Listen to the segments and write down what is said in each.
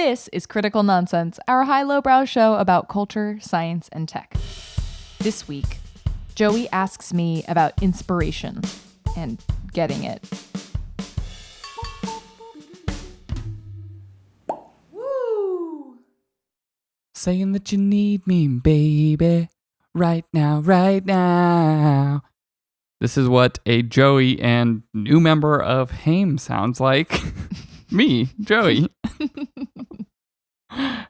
This is Critical Nonsense, our high-lowbrow show about culture, science, and tech. This week, Joey asks me about inspiration and getting it. Woo! Saying that you need me, baby, right now, right now. This is what a Joey and new member of Haim sounds like. Me, Joey.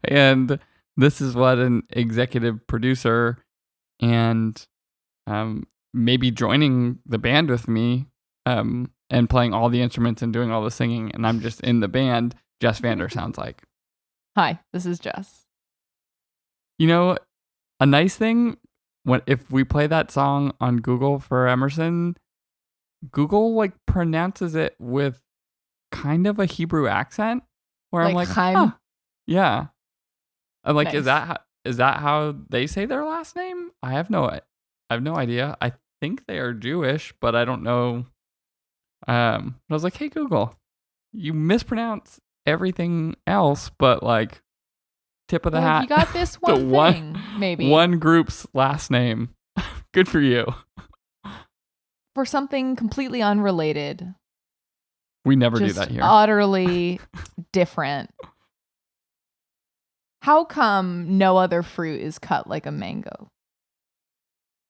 And this is what an executive producer and maybe joining the band with me and playing all the instruments and doing all the singing, and I'm just in the band, Jess Vander sounds like. Hi, this is Jess. You know, a nice thing, if we play that song on Google for Emerson, Google like pronounces it with kind of a Hebrew accent, where I'm like, huh. Yeah. I'm like, nice. Is that how they say their last name? I have no idea. I think they are Jewish, but I don't know. I was like, hey Google, you mispronounce everything else, but like, tip of the hat. You got this one thing, maybe. One group's last name. Good for you. For something completely unrelated. We never do that here. Utterly different. How come no other fruit is cut like a mango?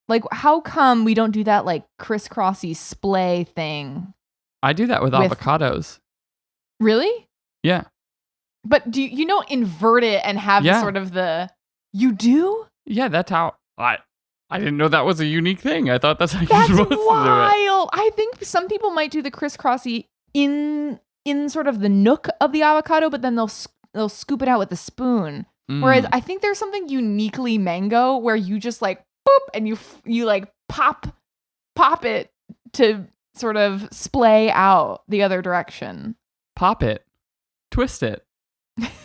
Like, how come we don't do that like crisscrossy splay thing? I do that with avocados. Really? Yeah. But do you don't invert it and have sort of the... You do? Yeah, that's how... I didn't know that was a unique thing. I thought that's how you're supposed to do it. That's wild. I think some people might do the crisscrossy in sort of the nook of the avocado, but then they'll scoop it out with a spoon. Whereas I think there's something uniquely mango where you just like boop and you like pop it to sort of splay out the other direction. Pop it. Twist it.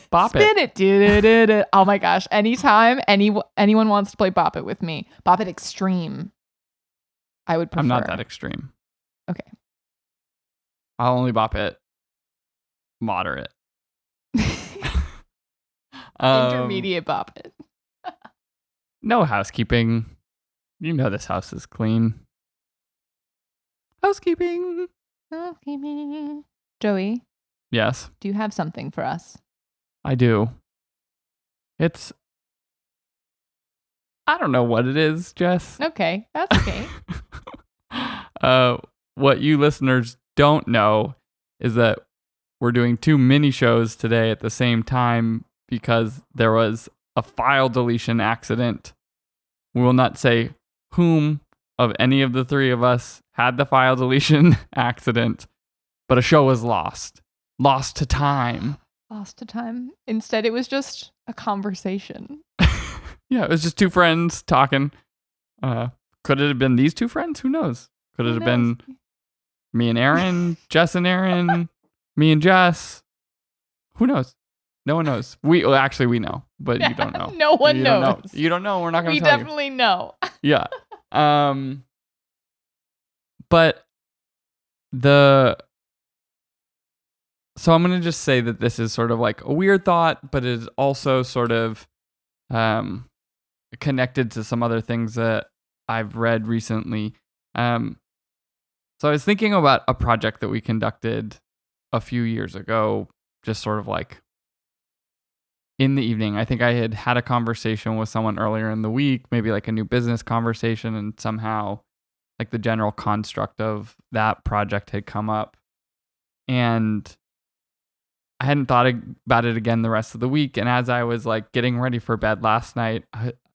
Bop Spin it. Do. Oh my gosh. Anytime anyone wants to play Bop It with me, Bop It Extreme, I would prefer. I'm not that extreme. Okay. I'll only bop it moderate. Intermediate bop it. No housekeeping. You know this house is clean. Housekeeping. Joey? Yes? Do you have something for us? I do. I don't know what it is, Jess. Okay, that's okay. What you listeners don't know is that we're doing 2 mini shows today at the same time because there was a file deletion accident. We will not say whom of any of the 3 of us had the file deletion accident, but a show was lost. Lost to time. Lost to time. Instead, it was just a conversation. Yeah, it was just 2 friends talking. Could it have been these 2 friends? Who knows? Could it have been me and Aaron, Jess and Aaron, me and Jess? Who knows? No one knows. We know, but you don't know. No one knows. You don't know. We're not going to tell you. We definitely know. Yeah. But so I'm going to just say that this is sort of like a weird thought, but it is also sort of connected to some other things that I've read recently. So I was thinking about a project that we conducted a few years ago, just sort of like in the evening. I think I had a conversation with someone earlier in the week, maybe like a new business conversation, and somehow like the general construct of that project had come up. And I hadn't thought about it again the rest of the week. And as I was like getting ready for bed last night,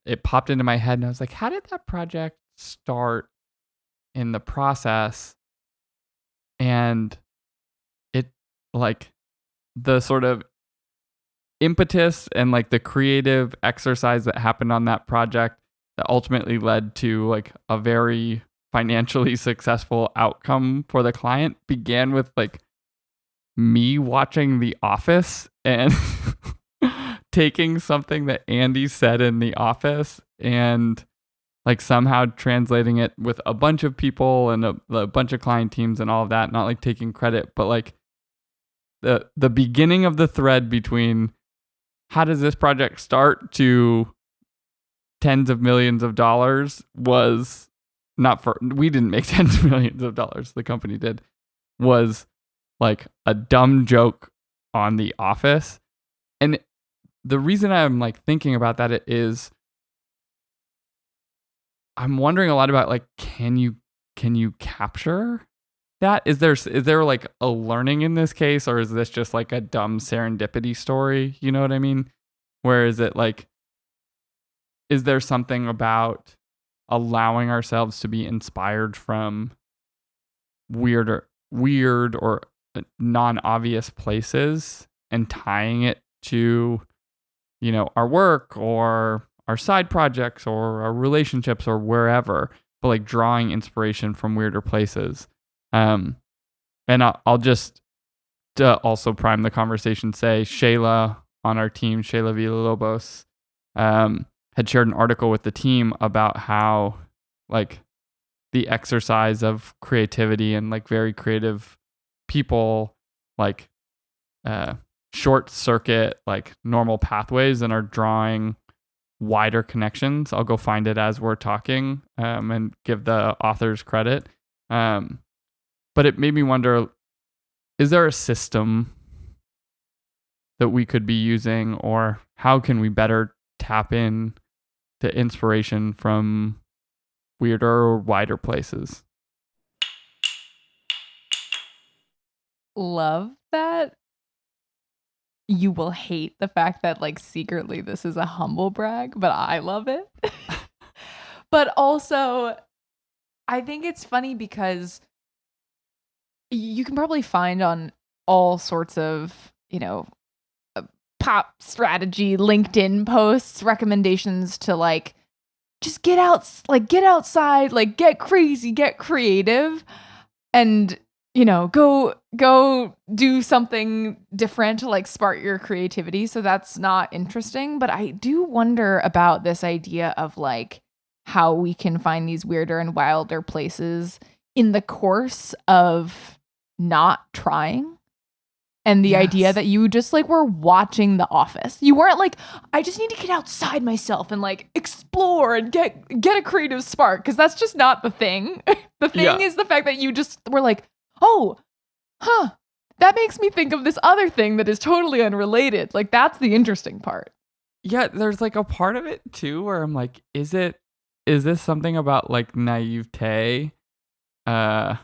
it popped into my head and I was like, how did that project start in the process? And it like the sort of impetus and like the creative exercise that happened on that project that ultimately led to like a very financially successful outcome for the client began with like me watching The Office and taking something that Andy said in The Office and like somehow translating it with a bunch of people and a bunch of client teams and all of that, not like taking credit, but like the beginning of the thread between how does this project start to tens of millions of dollars was not for, we didn't make tens of millions of dollars. The company did, was like a dumb joke on The Office. And the reason I'm like thinking about that is I'm wondering a lot about like, can you capture that? Is there like a learning in this case, or is this just like a dumb serendipity story? You know what I mean? Where is it like, is there something about allowing ourselves to be inspired from weird or non-obvious places and tying it to, you know, our work or our side projects or our relationships or wherever, but like drawing inspiration from weirder places. And I'll just also prime the conversation, say Shayla on our team, Shayla Villalobos, had shared an article with the team about how like the exercise of creativity and like very creative people like short circuit like normal pathways and are drawing wider connections. I'll go find it as we're talking and give the authors credit. But it made me wonder, is there a system that we could be using, or how can we better tap in to inspiration from weirder or wider places? Love that. You will hate the fact that like secretly this is a humble brag, but I love it. But also, I think it's funny because you can probably find on all sorts of, you know, pop strategy LinkedIn posts recommendations to like just get outside, like get crazy, get creative, and you know, go do something different to like spark your creativity. So that's not interesting, but I do wonder about this idea of like how we can find these weirder and wilder places in the course of not trying. And the idea that you just like were watching The Office. You weren't like, I just need to get outside myself and like explore and get a creative spark, because that's just not the thing. The thing is the fact that you just were like, oh, that makes me think of this other thing that is totally unrelated. Like, that's the interesting part. Yeah, there's like a part of it too where I'm like, is this something about like naivete of,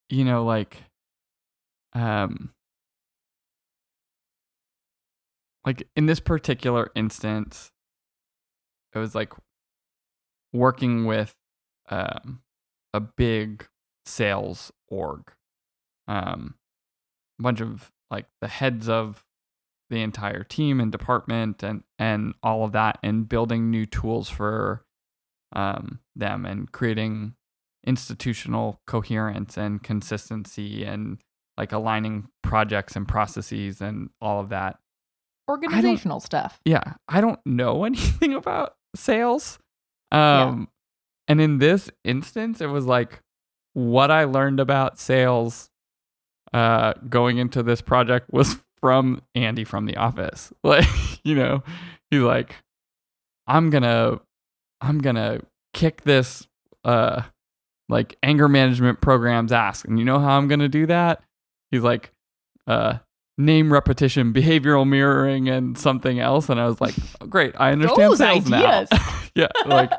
you know, like in this particular instance, it was like working with a big sales org, a bunch of like the heads of the entire team and department and all of that, and building new tools for them and creating institutional coherence and consistency and like aligning projects and processes and all of that. Organizational stuff. Yeah. I don't know anything about sales. And in this instance, it was like what I learned about sales going into this project was from Andy from The Office. Like, you know, he's like, I'm gonna kick this like anger management program's ass. And you know how I'm gonna do that? He's like, name repetition, behavioral mirroring, and something else. And I was like, oh, great, I understand those sales ideas. now. Yeah, like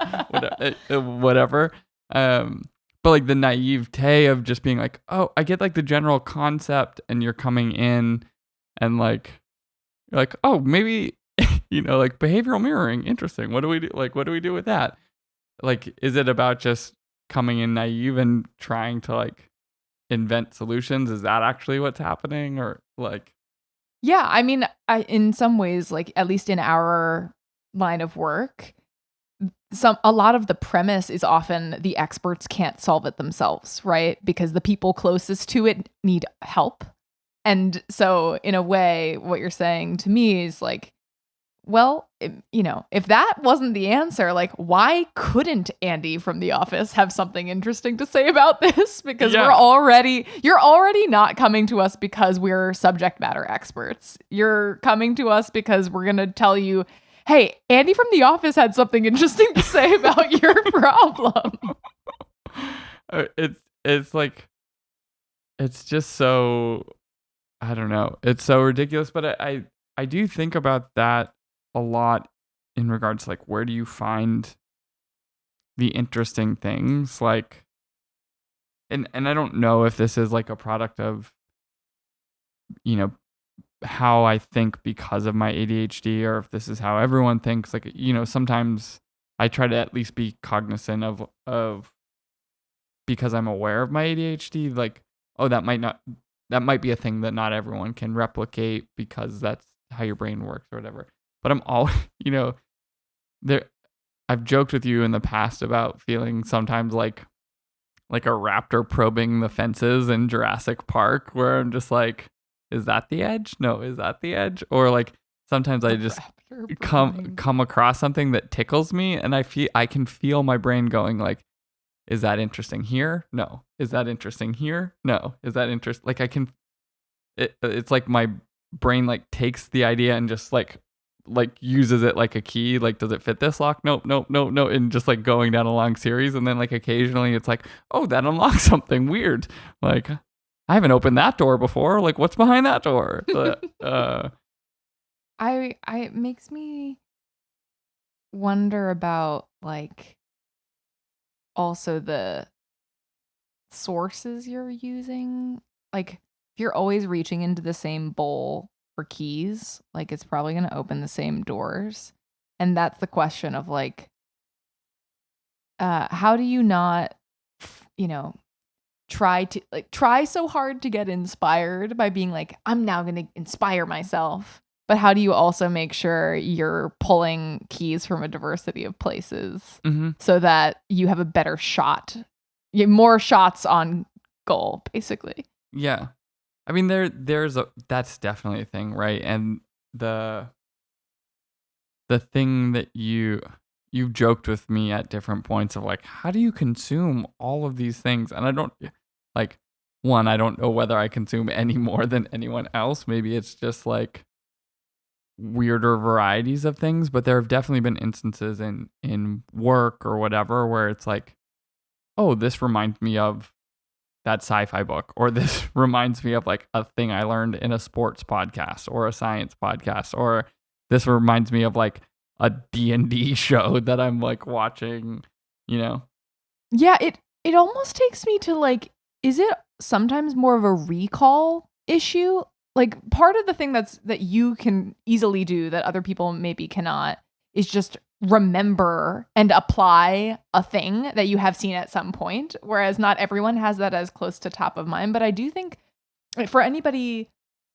whatever. But like the naivete of just being like, oh, I get like the general concept, and you're coming in and like, you're like, oh, maybe, you know, like behavioral mirroring, interesting. What do we do? Like, what do we do with that? Like, is it about just coming in naive and trying to like invent solutions? Is that actually what's happening? Or like, yeah, I mean, in some ways, like at least in our line of work, a lot of the premise is often the experts can't solve it themselves, right? Because the people closest to it need help. And so in a way, what you're saying to me is like, well, if that wasn't the answer, like, why couldn't Andy from The Office have something interesting to say about this? Because you're already not coming to us because we're subject matter experts. You're coming to us because we're going to tell you, hey, Andy from The Office had something interesting to say about your problem. It's like, it's just so, I don't know. It's so ridiculous, but I do think about that a lot in regards to like, where do you find the interesting things? Like, and I don't know if this is like a product of, how I think because of my ADHD, or if this is how everyone thinks. Like, sometimes I try to at least be cognizant of because I'm aware of my ADHD, like, oh, that might be a thing that not everyone can replicate because that's how your brain works or whatever. But I'm always, there. I've joked with you in the past about feeling sometimes like a raptor probing the fences in Jurassic Park, where I'm just like, is that the edge? No, is that the edge? Or like sometimes I just come across something that tickles me, and I can feel my brain going like, is that interesting here? No. Is that interesting here? No. Is that interesting? Like, I can. It's like my brain like takes the idea and just like uses it like a key. Like, does it fit this lock? Nope, and just like going down a long series, and then like occasionally it's like, oh, that unlocks something weird. Like, I haven't opened that door before. Like, what's behind that door? But, it makes me wonder about like also the sources you're using. Like, if you're always reaching into the same bowl for keys, like, it's probably going to open the same doors. And that's the question of like, how do you not, try so hard to get inspired by being like, I'm now going to inspire myself. But how do you also make sure you're pulling keys from a diversity of places so that you have a better shot, you have more shots on goal, basically? Yeah. I mean, that's definitely a thing, right? And the thing that you've joked with me at different points of like, how do you consume all of these things? And I don't like, one, I don't know whether I consume any more than anyone else. Maybe it's just like weirder varieties of things, but there have definitely been instances in work or whatever where it's like, oh, this reminds me of that sci-fi book, or this reminds me of like a thing I learned in a sports podcast or a science podcast, or this reminds me of like a D&D show that I'm like watching, Yeah, it almost takes me to like, is it sometimes more of a recall issue? Like, part of the thing that you can easily do that other people maybe cannot is just remember and apply a thing that you have seen at some point, whereas not everyone has that as close to top of mind. But I do think for anybody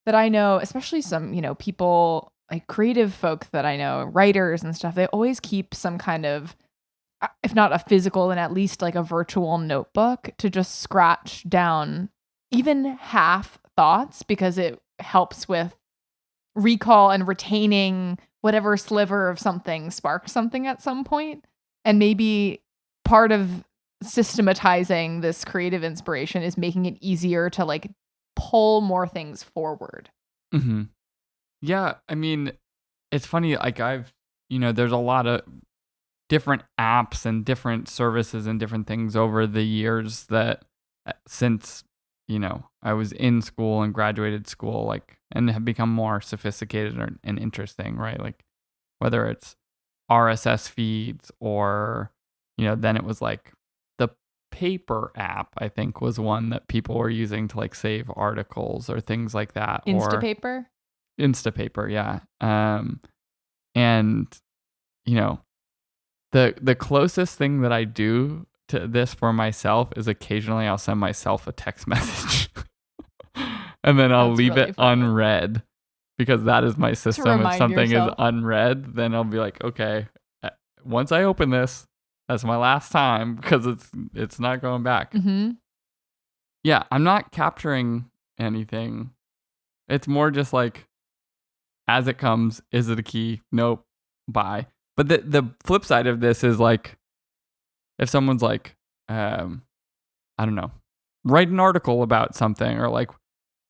that I know, especially some, people like creative folk that I know, writers and stuff, they always keep some kind of, if not a physical, then at least like a virtual notebook to just scratch down even half thoughts, because it helps with recall and retaining whatever sliver of something sparked something at some point. And maybe part of systematizing this creative inspiration is making it easier to like pull more things forward. Mm-hmm. Yeah, I mean, it's funny, like there's a lot of different apps and different services and different things over the years that since, I was in school and graduated school, like, and have become more sophisticated and interesting, right? Like, whether it's RSS feeds or, then it was like the paper app, I think, was one that people were using to like save articles or things like that. Instapaper? Instapaper, yeah. And, the closest thing that I do to this for myself is occasionally I'll send myself a text message and then I'll leave it unread, because that is my system. If something is unread, then I'll be like, okay, once I open this, that's my last time, because it's not going back. Mm-hmm. Yeah, I'm not capturing anything. It's more just like as it comes. Is it a key? Nope. Bye. But the flip side of this is like, if someone's like, I don't know, write an article about something, or like,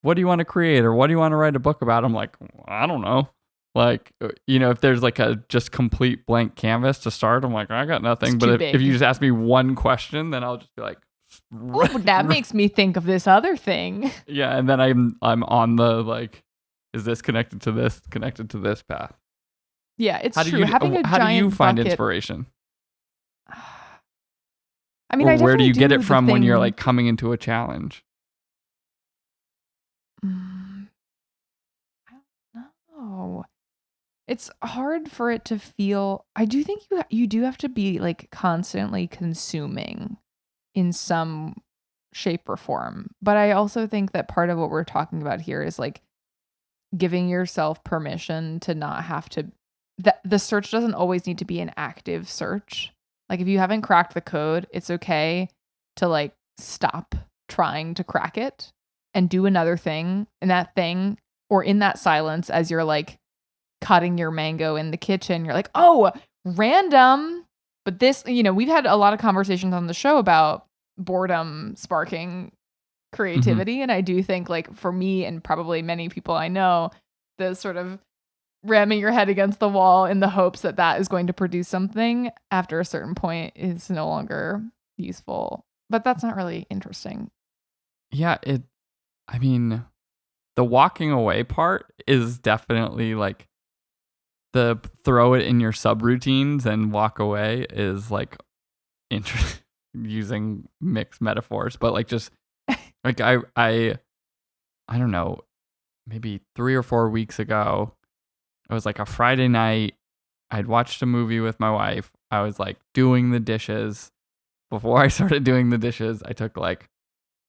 what do you want to create, or what do you want to write a book about? I'm like, I don't know. Like, if there's like a just complete blank canvas to start, I'm like, I got nothing. But if you just ask me one question, then I'll just be like, oh, that makes me think of this other thing. Yeah, and then I'm on the like, is this connected to this path? Yeah, it's how do true. You, Having a how giant do you find bucket, inspiration? I mean, or where do you get it the from when you're thing- like coming into a challenge? I don't know. It's hard for it to feel. I do think you do have to be like constantly consuming in some shape or form. But I also think that part of what we're talking about here is like giving yourself permission to not have to. That the search doesn't always need to be an active search. Like if you haven't cracked the code, it's okay to like stop trying to crack it and do another thing, and that thing, or in that silence as you're like cutting your mango in the kitchen, you're like, oh, random. But this, we've had a lot of conversations on the show about boredom sparking creativity. And I do think like for me and probably many people I know, the sort of ramming your head against the wall in the hopes that that is going to produce something after a certain point is no longer useful. But that's not really interesting. Yeah, I mean, the walking away part is definitely like, the throw it in your subroutines and walk away is like using mixed metaphors, but like just like I don't know, maybe 3 or 4 weeks ago, it was like a Friday night. I'd watched a movie with my wife. I was like doing the dishes. Before I started doing the dishes, I took like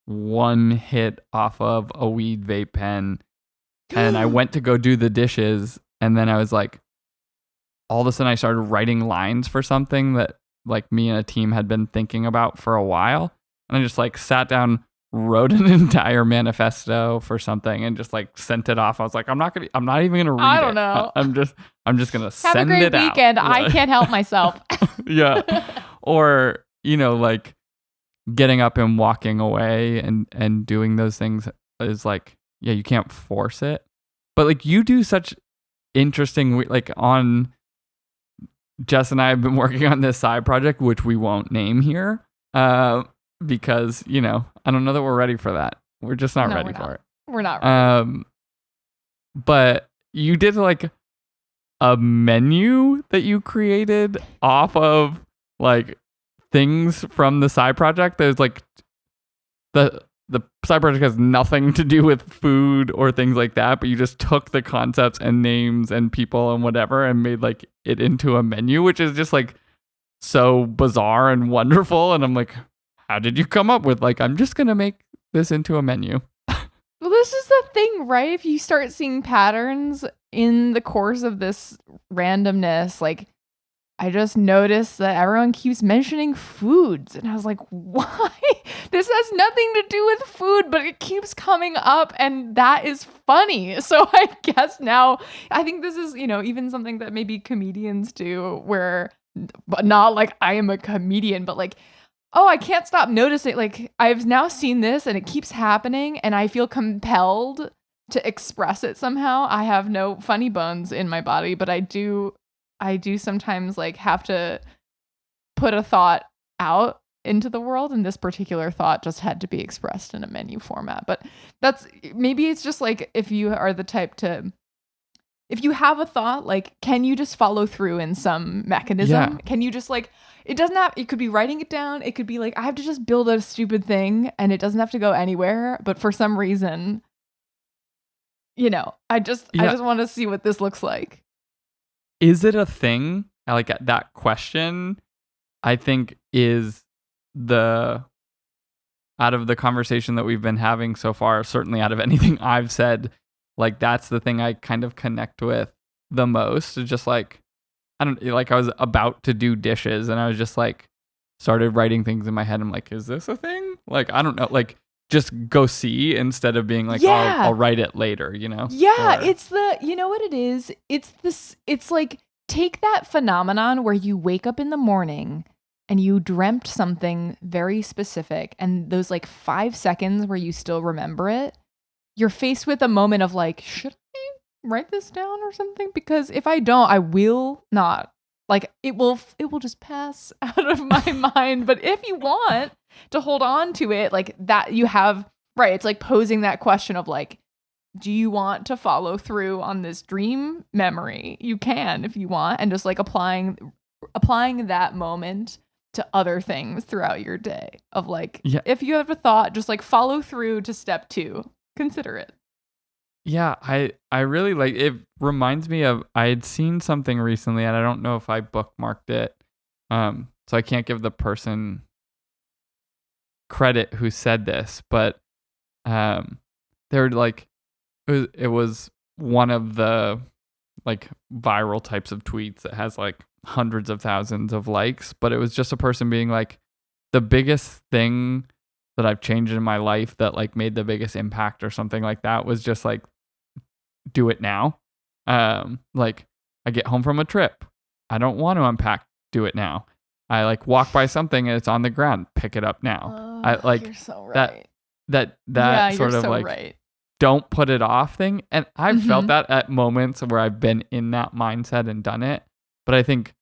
one hit off of a weed vape pen, and I went to go do the dishes, and then I was like, all of a sudden I started writing lines for something that like me and a team had been thinking about for a while. And I just like sat down, wrote an entire manifesto for something, and just like sent it off. I was like, I'm not even gonna read it. I don't know. I'm just gonna send it out. Have a great weekend. I can't help myself. Yeah. Or, like getting up and walking away and doing those things is like, yeah, you can't force it. But like you do such interesting, like on Jess and I have been working on this side project, which we won't name here, because I don't know that we're ready for that. We're just not ready for it. We're not ready. But you did like a menu that you created off of like things from the side project. There's like the side project has nothing to do with food or things like that, but you just took the concepts and names and people and whatever and made like it into a menu, which is just like so bizarre and wonderful. And I'm like, how did you come up with like, I'm just gonna make this into a menu? Well, this is the thing, right? If you start seeing patterns in the course of this randomness, like I just noticed that everyone keeps mentioning foods. And I was like, why? This has nothing to do with food, but it keeps coming up, and that is funny. So I guess now, I think this is, even something that maybe comedians do, but not like I am a comedian, but like, oh, I can't stop noticing. Like, I've now seen this and it keeps happening, and I feel compelled to express it somehow. I have no funny bones in my body, but I do sometimes like have to put a thought out into the world, and this particular thought just had to be expressed in a menu format. But maybe it's just like, if you are the type to, if you have a thought, like, can you just follow through in some mechanism? Yeah. Can you just like, it could be writing it down. It could be like, I have to just build a stupid thing and it doesn't have to go anywhere. But for some reason, I just want to see what this looks like. Is it a thing? Like that question, I think, is out of the conversation that we've been having so far, certainly out of anything I've said, like that's the thing I kind of connect with the most. It's just like, I was about to do dishes and I was just like, started writing things in my head. I'm like, is this a thing? Like, I don't know. Like, just go see instead of being like, I'll write it later, Yeah, it's you know what it is? It's like, take that phenomenon where you wake up in the morning and you dreamt something very specific, and those like 5 seconds where you still remember it, you're faced with a moment of like, should I write this down or something? Because if I don't, I will not. Like, it will just pass out of my mind. But if you want to hold on to it, like that, you have, right, it's like posing that question of like, do you want to follow through on this dream memory? You can if you want, and just like applying that moment to other things throughout your day of like, if you have a thought, just like follow through to step 2. Consider it. Yeah, I really like it. Reminds me of, I had seen something recently and I don't know if I bookmarked it. So I can't give the person credit who said this, but they're like, it was one of the like viral types of tweets that has like hundreds of thousands of likes, but it was just a person being like, the biggest thing that I've changed in my life that like made the biggest impact or something like that was just like, do it now. Like, I get home from a trip, I don't want to unpack, do it now. I like walk by something and it's on the ground, pick it up now. I like, you're so right. that Yeah, sort you're of so like right. Don't put it off thing. And I've felt that at moments where I've been in that mindset and done it. But I think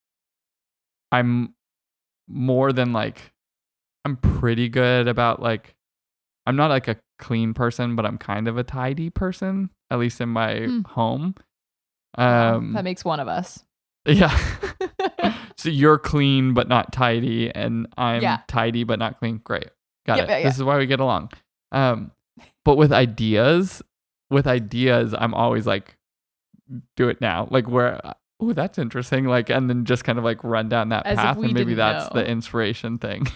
I'm more than like, I'm pretty good about like, I'm not like a clean person, but I'm kind of a tidy person, at least in my home. That makes one of us. Yeah. So you're clean but not tidy, and I'm tidy but not clean. Great. Got it. This is why we get along. But with ideas, I'm always like, do it now. Like, where, oh, that's interesting. Like, and then just kind of like run down that path, and maybe that's the inspiration thing.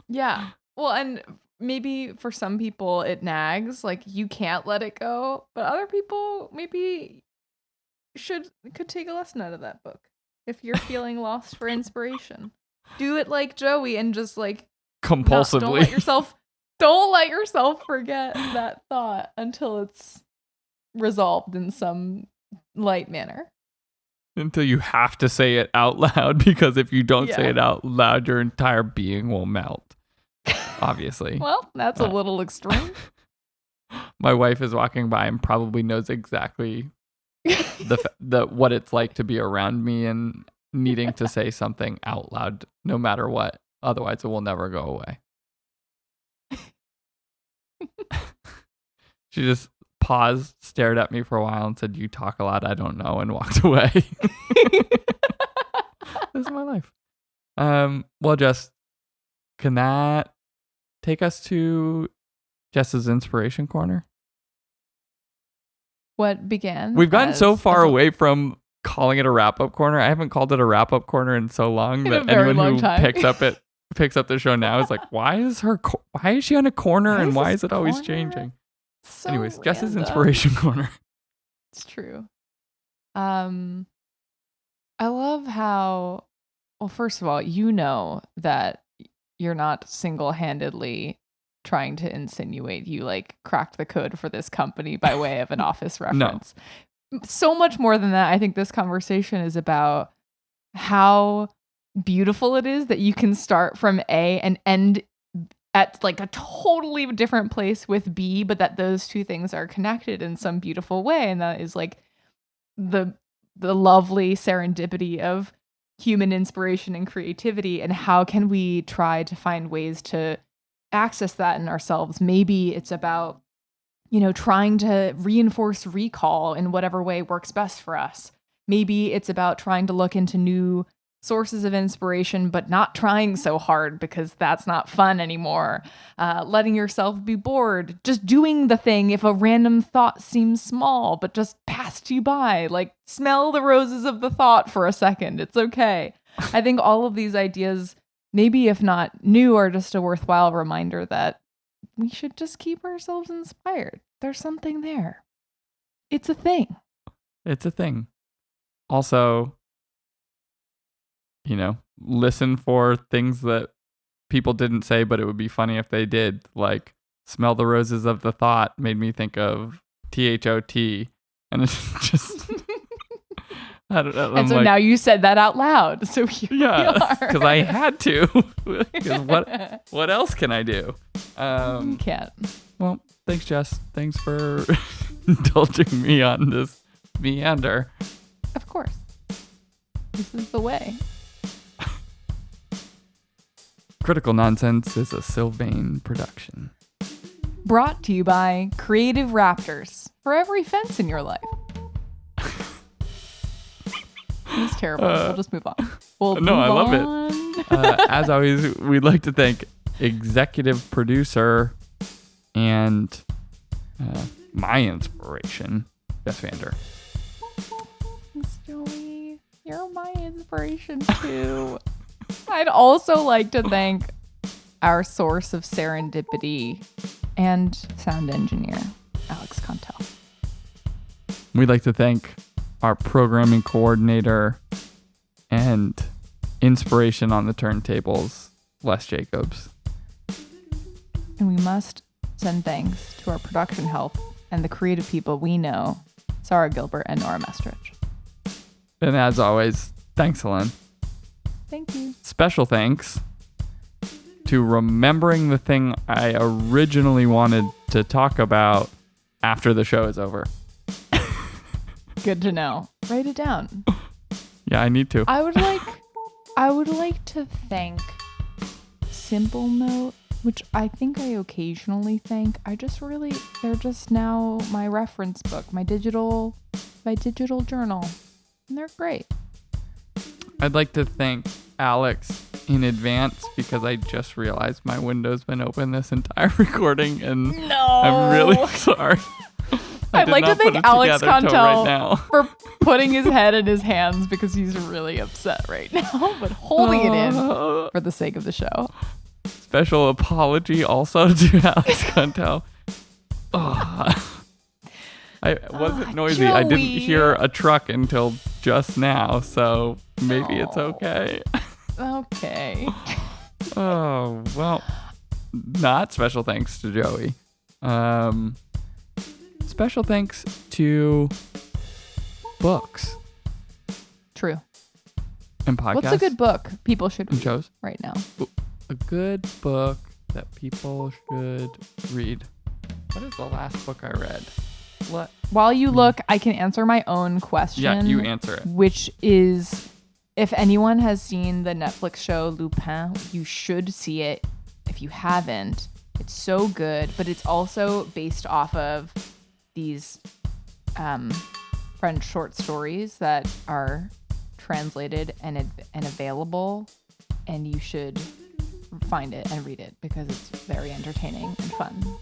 Yeah. Well, and maybe for some people it nags, like you can't let it go, but other people maybe could take a lesson out of that book. If you're feeling lost for inspiration, do it like Joey and just like compulsively. Don't let yourself forget that thought until it's resolved in some light manner. Until you have to say it out loud, because if you don't say it out loud, your entire being will melt. Obviously. Well, that's a little extreme. My wife is walking by and probably knows exactly the what it's like to be around me and needing to say something out loud no matter what. Otherwise, it will never go away. She just paused, stared at me for a while, and said, "You talk a lot, I don't know," and walked away. This is my life. Well, Jess, can that take us to Jess's inspiration corner? What began? We've gotten so far away from calling it a wrap-up corner. I haven't called it a wrap-up corner in so long that anyone who picks up the show now is like, why is she on a corner, and why is it always changing? So anyways, random. Jess's inspiration corner. It's true. I love how, well, first of all, you know that you're not single-handedly trying to insinuate you like cracked the code for this company by way of an Office reference. No. So much more than that. I think this conversation is about how beautiful it is that you can start from A and end at like a totally different place with B, but that those two things are connected in some beautiful way. And that is like the lovely serendipity of human inspiration and creativity. And how can we try to find ways to access that in ourselves? Maybe it's about, trying to reinforce recall in whatever way works best for us. Maybe it's about trying to look into new sources of inspiration, but not trying so hard because that's not fun anymore. Letting yourself be bored, just doing the thing if a random thought seems small, but just passed you by. Like, smell the roses of the thought for a second. It's okay. I think all of these ideas, maybe if not new, are just a worthwhile reminder that we should just keep ourselves inspired. There's something there. It's a thing. It's a thing. Also, listen for things that people didn't say, but it would be funny if they did. Like, smell the roses of the thought made me think of THOT. And it's just, I don't know. And so now you said that out loud. So here we are. Because I had to. 'Cause what else can I do? You can't. Well, thanks, Jess. Thanks for indulging me on this meander. Of course. This is the way. Critical Nonsense is a Sylvain production. Brought to you by Creative Raptors for every fence in your life. It's terrible. We'll just move on. I love it. As always, we'd like to thank executive producer and my inspiration, Jess Vander. Thanks, Joey. You're my inspiration too. I'd also like to thank our source of serendipity and sound engineer, Alex Contel. We'd like to thank our programming coordinator and inspiration on the turntables, Les Jacobs. And we must send thanks to our production help and the creative people we know, Sarah Gilbert and Nora Mestrich. And as always, thanks, Helen. Thank you. Special thanks to remembering the thing I originally wanted to talk about after the show is over. Good to know. Write it down. Yeah, I need to. I would like to thank Simple Note, which I think I occasionally thank. They're just now my reference book, my digital journal. And they're great. I'd like to thank Alex in advance because I just realized my window's been open this entire recording and I'm really sorry. I'd like to thank Alex Contel for putting his head in his hands because he's really upset right now, but holding it in for the sake of the show. Special apology also to Alex Contel. I wasn't noisy. Joey. I didn't hear a truck until just now, so maybe it's okay. Okay. Oh, well, not special thanks to Joey. Special thanks to books. True. And podcasts. What's a good book people should read shows right now? A good book that people should read. What is the last book I read? What? While you look, I can answer my own question. Yeah, you answer it. Which is, if anyone has seen the Netflix show Lupin, you should see it. If you haven't, it's so good, but it's also based off of these French short stories that are translated and available, and you should find it and read it because it's very entertaining and fun.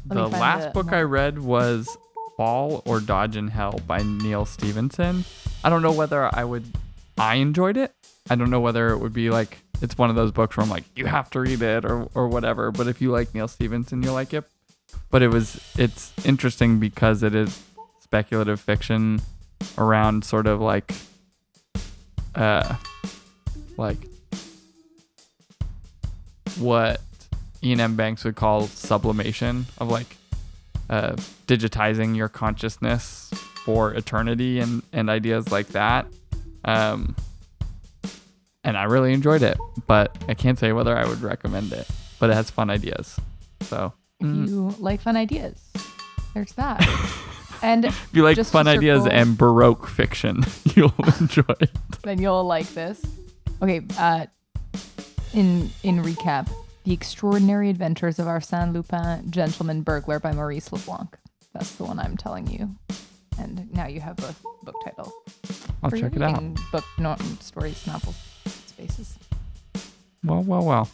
The last book I read was Fall or Dodge in Hell by Neil Stephenson. I don't know whether I enjoyed it. I don't know whether it would be like, it's one of those books where I'm like, you have to read it or whatever. But if you like Neil Stephenson, you'll like it. But it's interesting because it is speculative fiction around sort of like what Ian M. Banks would call sublimation, of like digitizing your consciousness for eternity and ideas like that. And I really enjoyed it, but I can't say whether I would recommend it, but it has fun ideas. So if you like fun ideas, there's that. And if you like fun ideas and Baroque fiction, you'll enjoy it. Then you'll like this. Okay, in recap, The Extraordinary Adventures of Arsène Lupin, Gentleman Burglar by Maurice Leblanc. That's the one I'm telling you. And now you have both book titles. I'll check it out. Book, stories, novels, spaces. Well.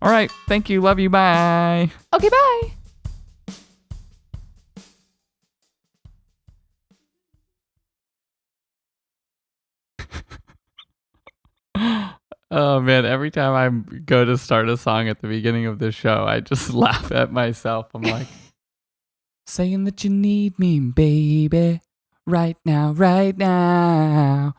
All right. Thank you. Love you. Bye. Okay, bye. Oh man, every time I go to start a song at the beginning of this show, I just laugh at myself. I'm like, saying that you need me, baby, right now, right now.